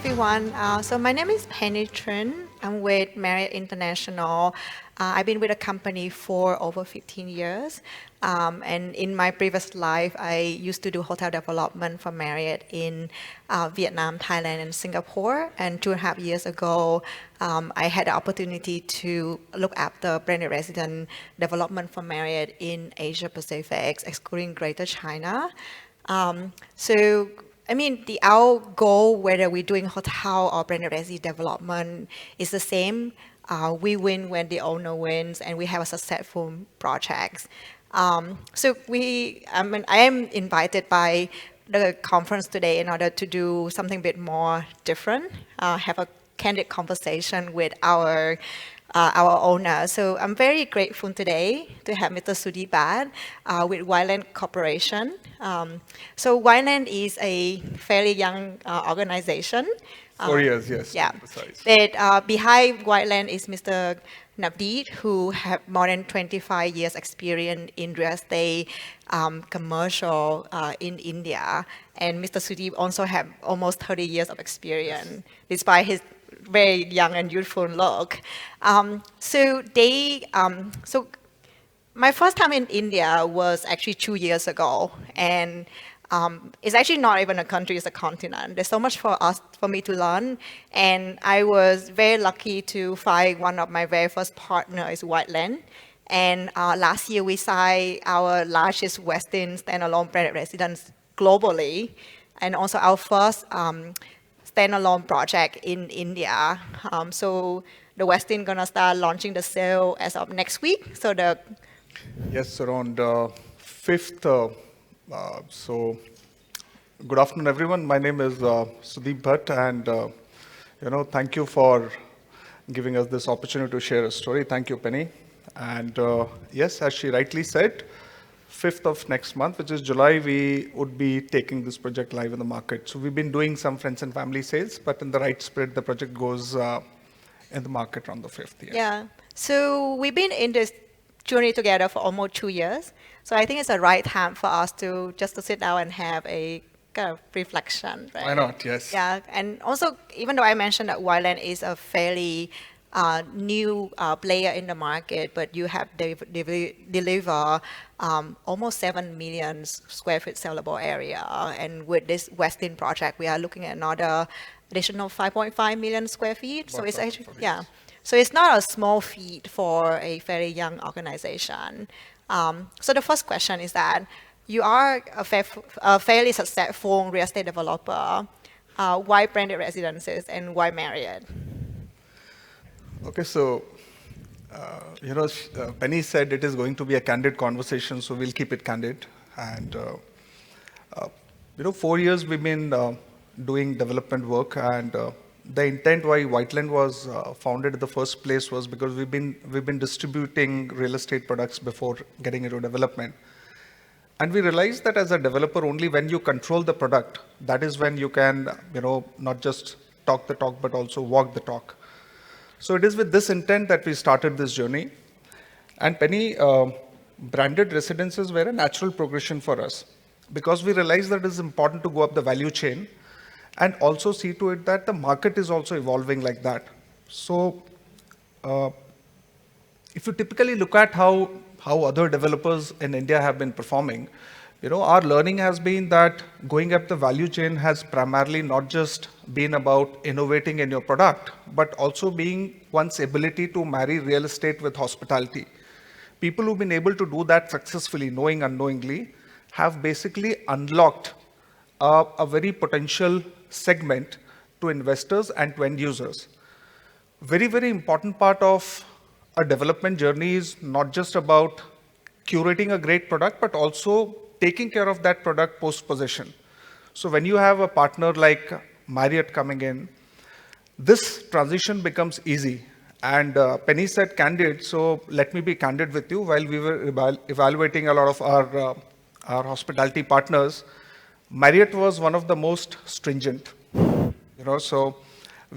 everyone. So my name is Trinh. I'm with Marriott International. I've been with the company for over 15 years. And in my previous life, I used to do hotel development for Marriott in Vietnam, Thailand, and Singapore. And 2.5 years ago, I had the opportunity to look after branded resident development for Marriott in Asia Pacific, excluding Greater China. So I mean, our goal, whether we're doing hotel or branded resi development, is the same. We win when the owner wins, and we have a successful projects. I am invited by the conference today in order to do something a bit more different, have a candid conversation with our owner. So I'm very grateful today to have Mr. Sudeep Bhatt with Whiteland Corporation. So Whiteland is a fairly young organization. 4 years, yes, Yeah. to be precise. But behind Whiteland is Mr. Navdeep, who have more than 25 years experience in real estate commercial in India. And Mr. Sudeep also have almost 30 years of experience, despite his very young and youthful look. So my first time in India was actually 2 years ago, and it's actually not even a country; it's a continent. There's so much for me to learn, and I was very lucky to find one of my very first partners, Whiteland. And last year we signed our largest Westin standalone branded residence globally, and also our first standalone project in India. So the Westin gonna start launching the sale as of next week. So Yes, around 5th. So, good afternoon, everyone. My name is Sudeep Bhatt, and thank you for giving us this opportunity to share a story. Thank you, Penny. And yes, as she rightly said, 5th of next month, which is July, we would be taking this project live in the market. So we've been doing some friends and family sales, but in the right spirit, the project goes in the market on the 5th. Yes. Yeah. So we've been in this journey together for almost 2 years. So I think it's the right time for us to sit down and have a kind of reflection, right? Why not? Yes. Yeah, and also, even though I mentioned that Whiteland is a fairly new player in the market, but you have deliver almost 7 million square feet sellable area. And with this Westin project, we are looking at another additional 5.5 million square feet. So it's actually, yeah. So it's not a small feat for a very young organization. So the first question is that you are a fairly successful real estate developer. Why branded residences and why Marriott? Okay, so, Penny said it is going to be a candid conversation, so we'll keep it candid. And, 4 years we've been doing development work, and the intent why Whiteland was founded in the first place was because we've been distributing real estate products before getting into development. And we realized that as a developer, only when you control the product, that is when you can, not just talk the talk, but also walk the talk. So it is with this intent that we started this journey. And Penny, branded residences were a natural progression for us because we realized that it is important to go up the value chain and also see to it that the market is also evolving like that. So if you typically look at how other developers in India have been performing, our learning has been that going up the value chain has primarily not just been about innovating in your product, but also being one's ability to marry real estate with hospitality. People who've been able to do that successfully, knowing unknowingly, have basically unlocked a very potential segment to investors and to end users. Very, very important part of a development journey is not just about curating a great product, but also taking care of that product post-possession. So when you have a partner like Marriott coming in, this transition becomes easy. And Penny said candid, so let me be candid with you. While we were evaluating a lot of our hospitality partners, Marriott was one of the most stringent. So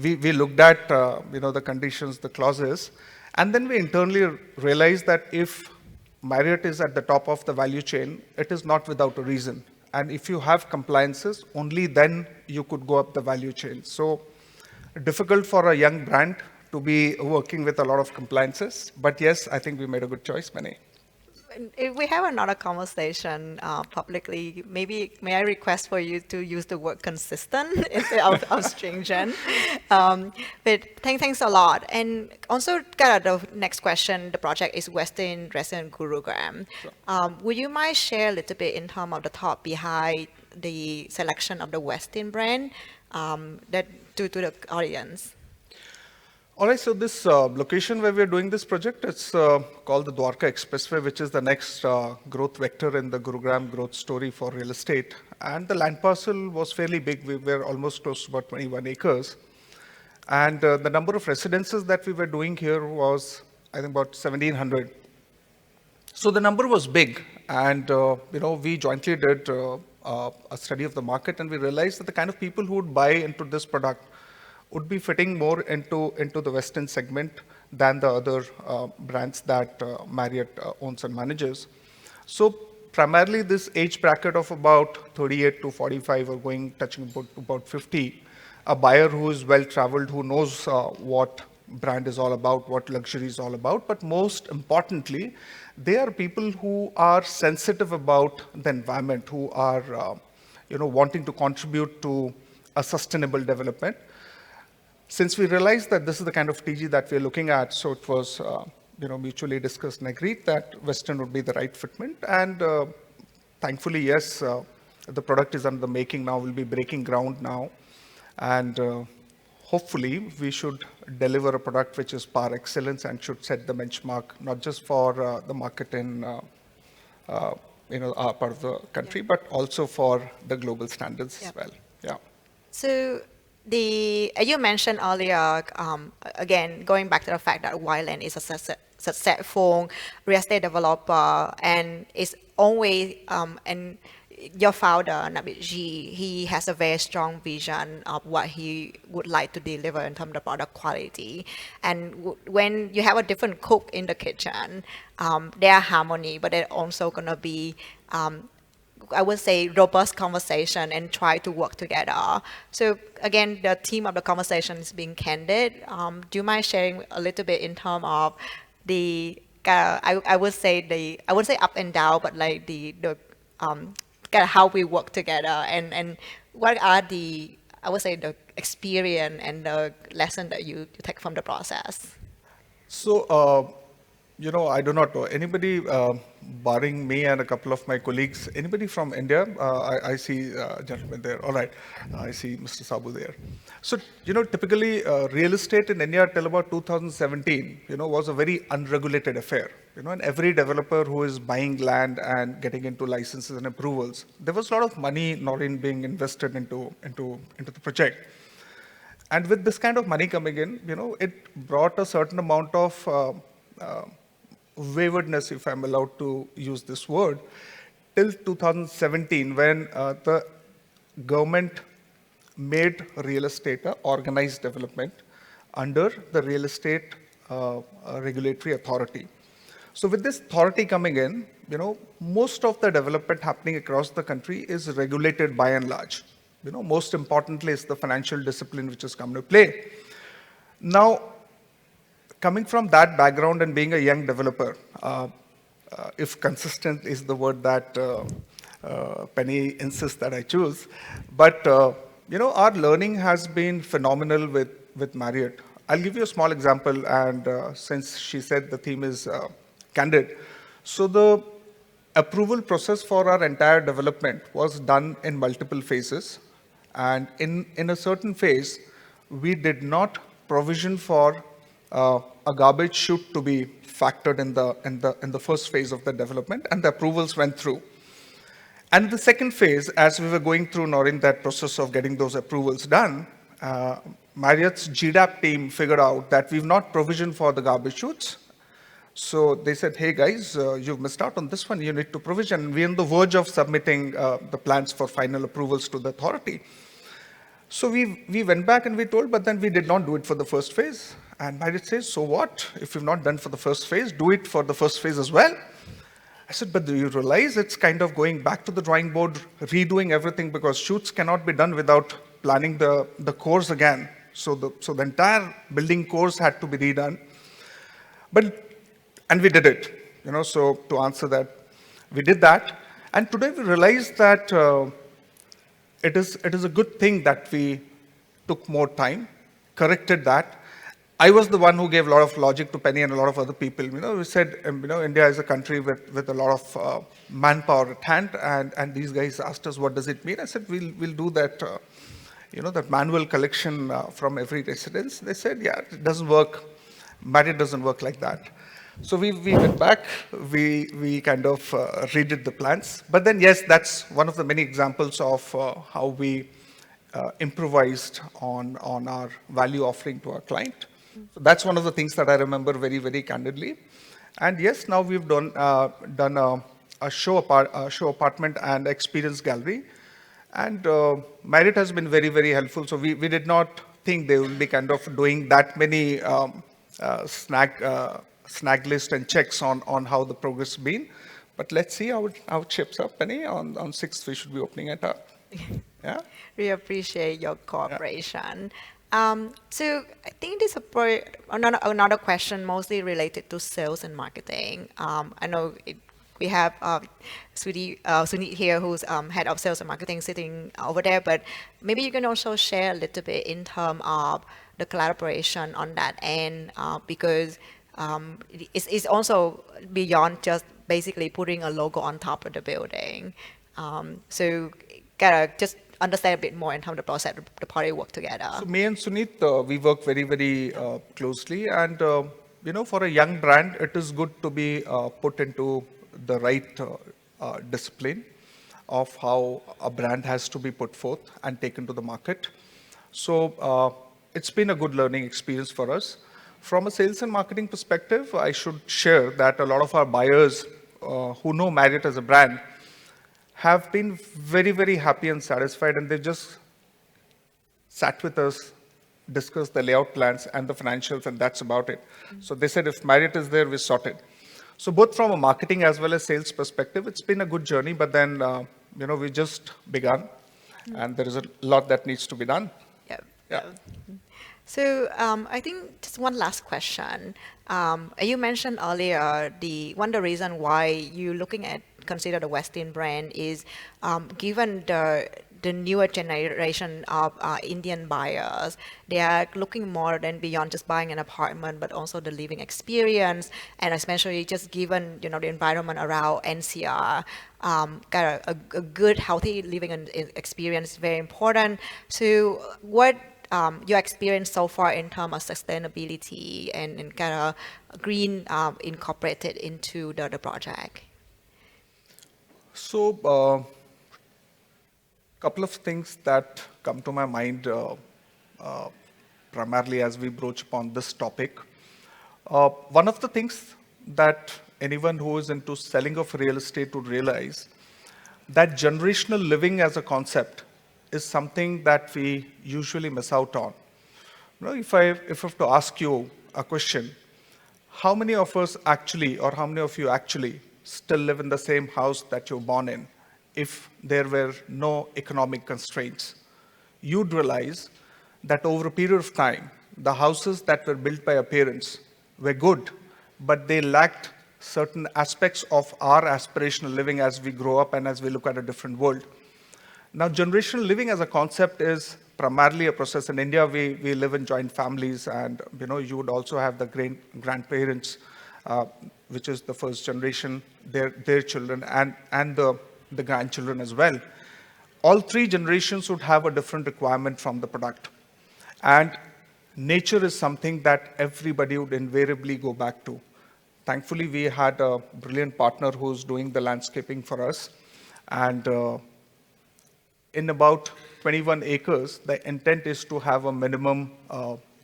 we looked at the conditions, the clauses, and then we internally realized that if Marriott is at the top of the value chain, it is not without a reason. And if you have compliances, only then you could go up the value chain. So difficult for a young brand to be working with a lot of compliances. But yes, I think we made a good choice, Mani. If we have another conversation publicly, maybe may I request for you to use the word consistent instead of stringent? But thanks a lot. And also, kind of the next question, the project is Western Resident Gurugram. Sure. Would you mind share a little bit in terms of the thought behind the selection of the Western brand that to the audience? All right, so this location where we're doing this project, it's called the Dwarka Expressway, which is the next growth vector in the Gurugram growth story for real estate. And the land parcel was fairly big. We were almost close to about 21 acres. And the number of residences that we were doing here was, I think, about 1,700. So the number was big. And, we jointly did a study of the market, and we realized that the kind of people who would buy into this product would be fitting more into the Western segment than the other brands that Marriott owns and manages. So primarily this age bracket of about 38 to 45 or touching about 50, a buyer who is well-traveled, who knows what brand is all about, what luxury is all about, but most importantly, they are people who are sensitive about the environment, who are wanting to contribute to a sustainable development. Since we realized that this is the kind of TG that we're looking at, so it was mutually discussed and agreed that Western would be the right fitment. And thankfully, yes, the product is under the making now. We'll be breaking ground now. And hopefully, we should deliver a product which is par excellence and should set the benchmark, not just for the market in our part of the country, but also for the global standards as well. Yeah. So you mentioned earlier, again, going back to the fact that Whiteland is a successful real estate developer, and it's always, and your founder, Nabitji, he has a very strong vision of what he would like to deliver in terms of product quality. And when you have a different cook in the kitchen, there are harmony, but they're also going to be I would say robust conversation and try to work together. So again, the theme of the conversation is being candid. Do you mind sharing a little bit in terms of the I would say I wouldn't say up and down, but like the how we work together and what are the I would say the experience and the lesson that you take from the process? So I do not know anybody, barring me and a couple of my colleagues, anybody from India? I see a gentleman there. All right. I see Mr. Sabu there. So, typically real estate in India till about 2017, was a very unregulated affair. And every developer who is buying land and getting into licenses and approvals, there was a lot of money not in being invested into the project. And with this kind of money coming in, it brought a certain amount of waywardness, if I'm allowed to use this word, till 2017 when the government made real estate an organized development under the real estate regulatory authority. So with this authority coming in, most of the development happening across the country is regulated by and large. Most importantly is the financial discipline which has come to play. Now, coming from that background and being a young developer, if consistent is the word that Penny insists that I choose, but our learning has been phenomenal with Marriott. I'll give you a small example, and since she said the theme is candid, so the approval process for our entire development was done in multiple phases, and in a certain phase, we did not provision for a garbage chute to be factored in the first phase of the development, and the approvals went through. And the second phase, as we were going through Noreen, that process of getting those approvals done, Marriott's GDAP team figured out that we've not provisioned for the garbage chutes. So they said, hey guys, you've missed out on this one, you need to provision. We're on the verge of submitting the plans for final approvals to the authority. So we went back and we told, but then we did not do it for the first phase. And Marriott says, so what? If you've not done for the first phase, do it for the first phase as well. I said, but do you realize it's kind of going back to the drawing board, redoing everything, because shoots cannot be done without planning the course again. So the entire building course had to be redone. And we did it, so to answer that, we did that. And today we realized that it is a good thing that we took more time, corrected that. I was the one who gave a lot of logic to Penny and a lot of other people. We said, India is a country with a lot of manpower at hand, and these guys asked us, what does it mean? I said, we'll do that, that manual collection from every residence. They said, yeah, it doesn't work. Marriott doesn't work like that. So we went back, we kind of redid the plans. But then, yes, that's one of the many examples of how we improvised on our value offering to our client. So that's one of the things that I remember very, very candidly. And yes, now we've done a show apartment and experience gallery. And Marriott has been very, very helpful. So we did not think they will be kind of doing that many snag list and checks on how the progress has been. But let's see how it shapes up, Penny. On 6th, we should be opening it up. Yeah. We appreciate your cooperation. So I think this is another question mostly related to sales and marketing. I know we have Sudeep here, who's head of sales and marketing, sitting over there. But maybe you can also share a little bit in terms of the collaboration on that end, because it's also beyond just basically putting a logo on top of the building. So gotta just understand a bit more in terms of the process, the party work together. So me and Sunit, we work very, very closely. And, for a young brand, it is good to be put into the right discipline of how a brand has to be put forth and taken to the market. So it's been a good learning experience for us. From a sales and marketing perspective, I should share that a lot of our buyers who know Marriott as a brand have been very, very happy and satisfied, and they just sat with us, discussed the layout plans and the financials, and that's about it. So they said, if Marriott is there, we're sorted. So both from a marketing as well as sales perspective, it's been a good journey, but then, we just begun, and there is a lot that needs to be done. Yeah. So I think just one last question. You mentioned earlier one of the reason why you're looking at consider the Westin brand is given the newer generation of Indian buyers, they are looking more than beyond just buying an apartment, but also the living experience, and especially just given the environment around NCR, got a good, healthy living experience is very important. So what your experience so far in terms of sustainability and kind of green incorporated into the project? So, couple of things that come to my mind primarily as we broach upon this topic. One of the things that anyone who is into selling of real estate would realize that generational living as a concept is something that we usually miss out on. If I have to ask you a question, how many of us actually, or how many of you actually still live in the same house that you're born in if there were no economic constraints? You'd realize that over a period of time, the houses that were built by our parents were good, but they lacked certain aspects of our aspirational living as we grow up and as we look at a different world. Now, generational living as a concept is primarily a process. In India, we live in joint families, and you would also have the grandparents, which is the first generation, their children, and the grandchildren as well. All three generations would have a different requirement from the product. And nature is something that everybody would invariably go back to. Thankfully, we had a brilliant partner who's doing the landscaping for us. And in about 21 acres, the intent is to have a minimum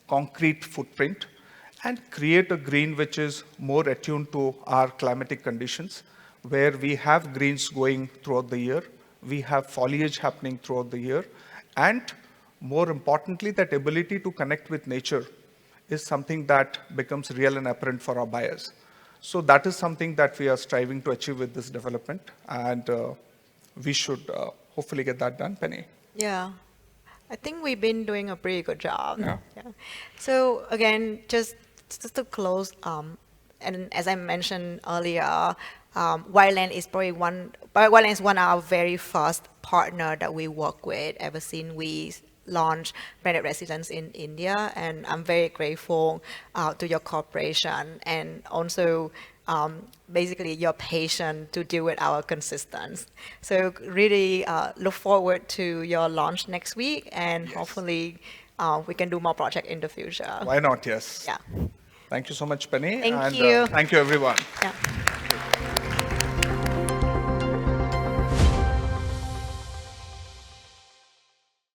concrete footprint and create a green which is more attuned to our climatic conditions, where we have greens going throughout the year, we have foliage happening throughout the year, and more importantly, that ability to connect with nature is something that becomes real and apparent for our buyers. So that is something that we are striving to achieve with this development, and we should hopefully get that done, Penny. Yeah. I think we've been doing a pretty good job. Yeah. So again, just to close, and as I mentioned earlier, Whiteland is Whiteland is one of our very first partner that we work with ever since we launched Marriott Residence in India, and I'm very grateful to your cooperation and also basically your patience to deal with our consistency. So really look forward to your launch next week, and hopefully we can do more projects in the future. Why not? Yes. Yeah. Thank you so much, Penny. Thank and you. thank you, everyone. Yeah.